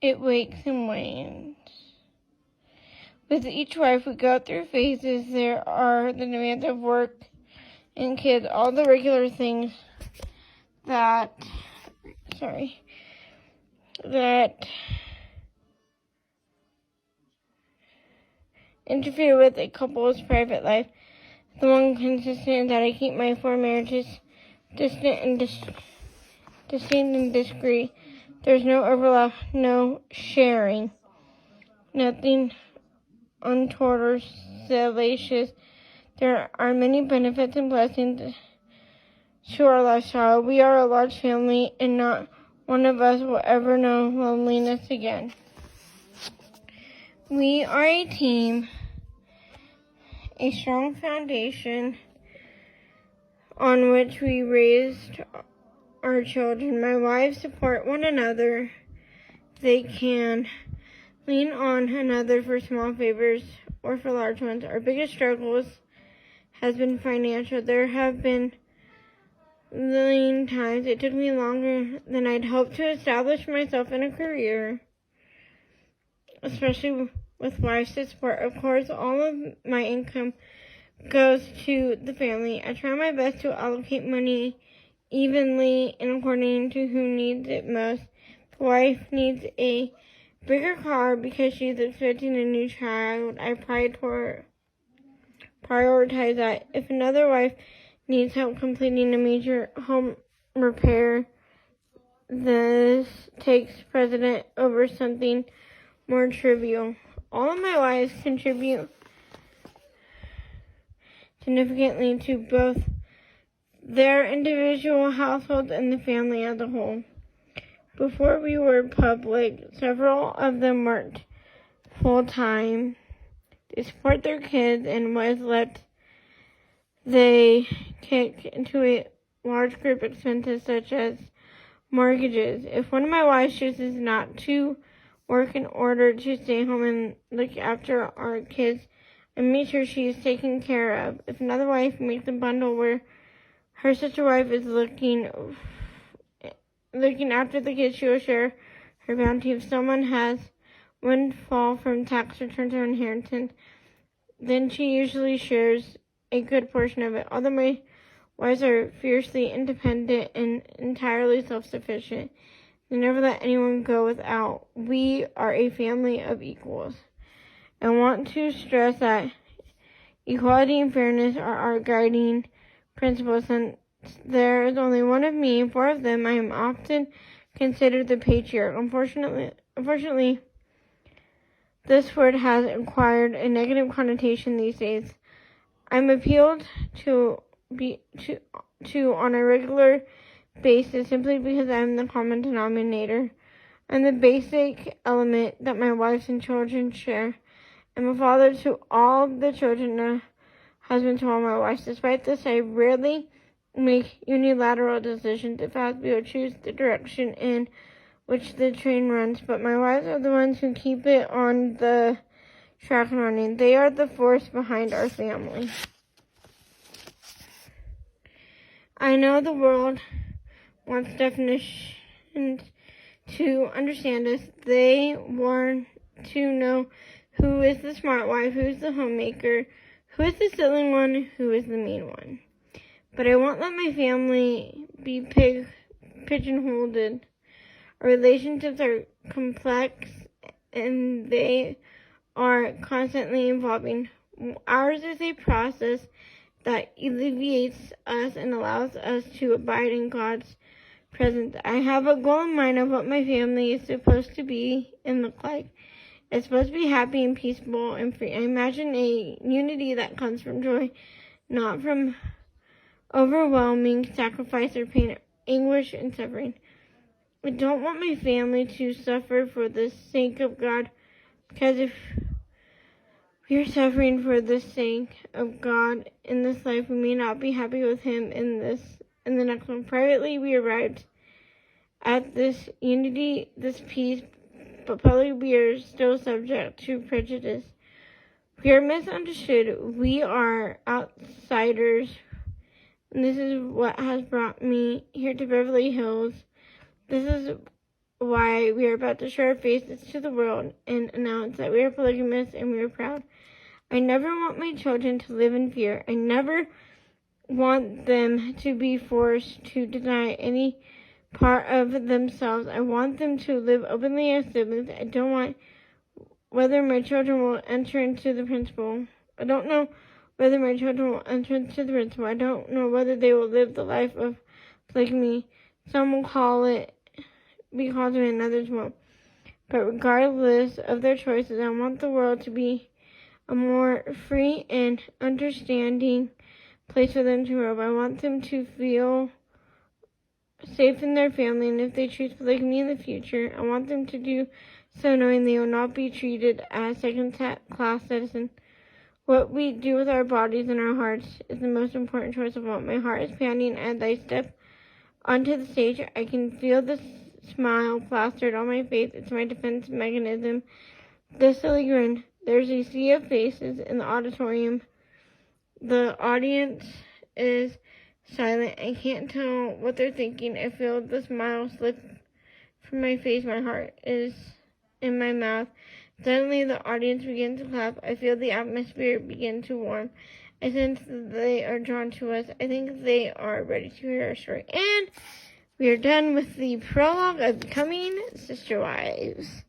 It wakes and wanes. With each wife, we go through phases. There are the demands of work and kids, all the regular things that interfere with a couple's private life. The one consistent that I keep my 4 marriages distinct and discreet. There's no overlap, no sharing, nothing untoward or salacious. There are many benefits and blessings to our lifestyle. We are a large family, and not one of us will ever know loneliness again. We are a team, a strong foundation on which we raised our children. My wives support one another. They can lean on another for small favors or for large ones. Our biggest struggles has been financial. There have been lean times. It took me longer than I'd hoped to establish myself in a career, especially with wife's support. Of course, all of my income goes to the family. I try my best to allocate money evenly and according to who needs it most. The wife needs a bigger car because she's expecting a new child. I prioritize that. If another wife needs help completing a major home repair, this takes precedence over something more trivial. All of my wives contribute significantly to both their individual households and the family as a whole. Before we were public, several of them worked full-time. They support their kids, and was left they kick into a large group expenses such as mortgages. If one of my wives chooses not to work in order to stay home and look after our kids, and make sure she is taken care of. If another wife makes a bundle where her sister wife is looking after the kids, she will share her bounty. If someone has windfall from tax returns or inheritance, then she usually shares a good portion of it. Although my wives are fiercely independent and entirely self-sufficient, they never let anyone go without. We are a family of equals. I want to stress that equality and fairness are our guiding principles. Since there is only one of me and 4 of them, I am often considered the patriarch. Unfortunately, this word has acquired a negative connotation these days. I'm appealed to on a regular basis simply because I'm the common denominator. I'm the basic element that my wives and children share. I'm a father to all the children, a husband to all my wives. Despite this, I rarely make unilateral decisions. If I will choose the direction in which the train runs, but my wives are the ones who keep it on the track running. They are the force behind our family. I know the world wants definitions to understand us. They want to know who is the smart wife, who is the homemaker, who is the silly one, who is the mean one. But I won't let my family be pigeonholed. Our relationships are complex and they are constantly evolving. Ours is a process that alleviates us and allows us to abide in God's presence. I have a goal in mind of what my family is supposed to be and look like. It's supposed to be happy and peaceful and free. I imagine a unity that comes from joy, not from overwhelming sacrifice or pain, anguish, and suffering. I don't want my family to suffer for the sake of God, because if we are suffering for the sake of God in this life, we may not be happy with Him in the next one. Privately, we arrived at this unity, this peace, but publicly we are still subject to prejudice. We are misunderstood. We are outsiders. And this is what has brought me here to Beverly Hills. This is why we are about to show our faces to the world and announce that we are polygamous and we are proud. I never want my children to live in fear. I never want them to be forced to deny any part of themselves. I want them to live openly as siblings. I don't want whether my children will enter into the principle. I don't know whether my children will enter into the principle. I don't know whether they will live the life of polygamy. Some will call it because of it and others won't. But regardless of their choices, I want the world to be a more free and understanding place for them to grow up. I want them to feel safe in their family, and if they choose polygamy in the future, I want them to do so knowing they will not be treated as second-class citizens. What we do with our bodies and our hearts is the most important choice of all. My heart is pounding as I step onto the stage. I can feel the smile plastered on my face. It's my defense mechanism. The silly grin. There's a sea of faces in the auditorium. The audience is silent. I can't tell what they're thinking. I feel the smile slip from my face. My heart is in my mouth. Suddenly, the audience begins to clap. I feel the atmosphere begin to warm. I sense that they are drawn to us. I think they are ready to hear our story. And we are done with the prologue of Becoming Sister Wives.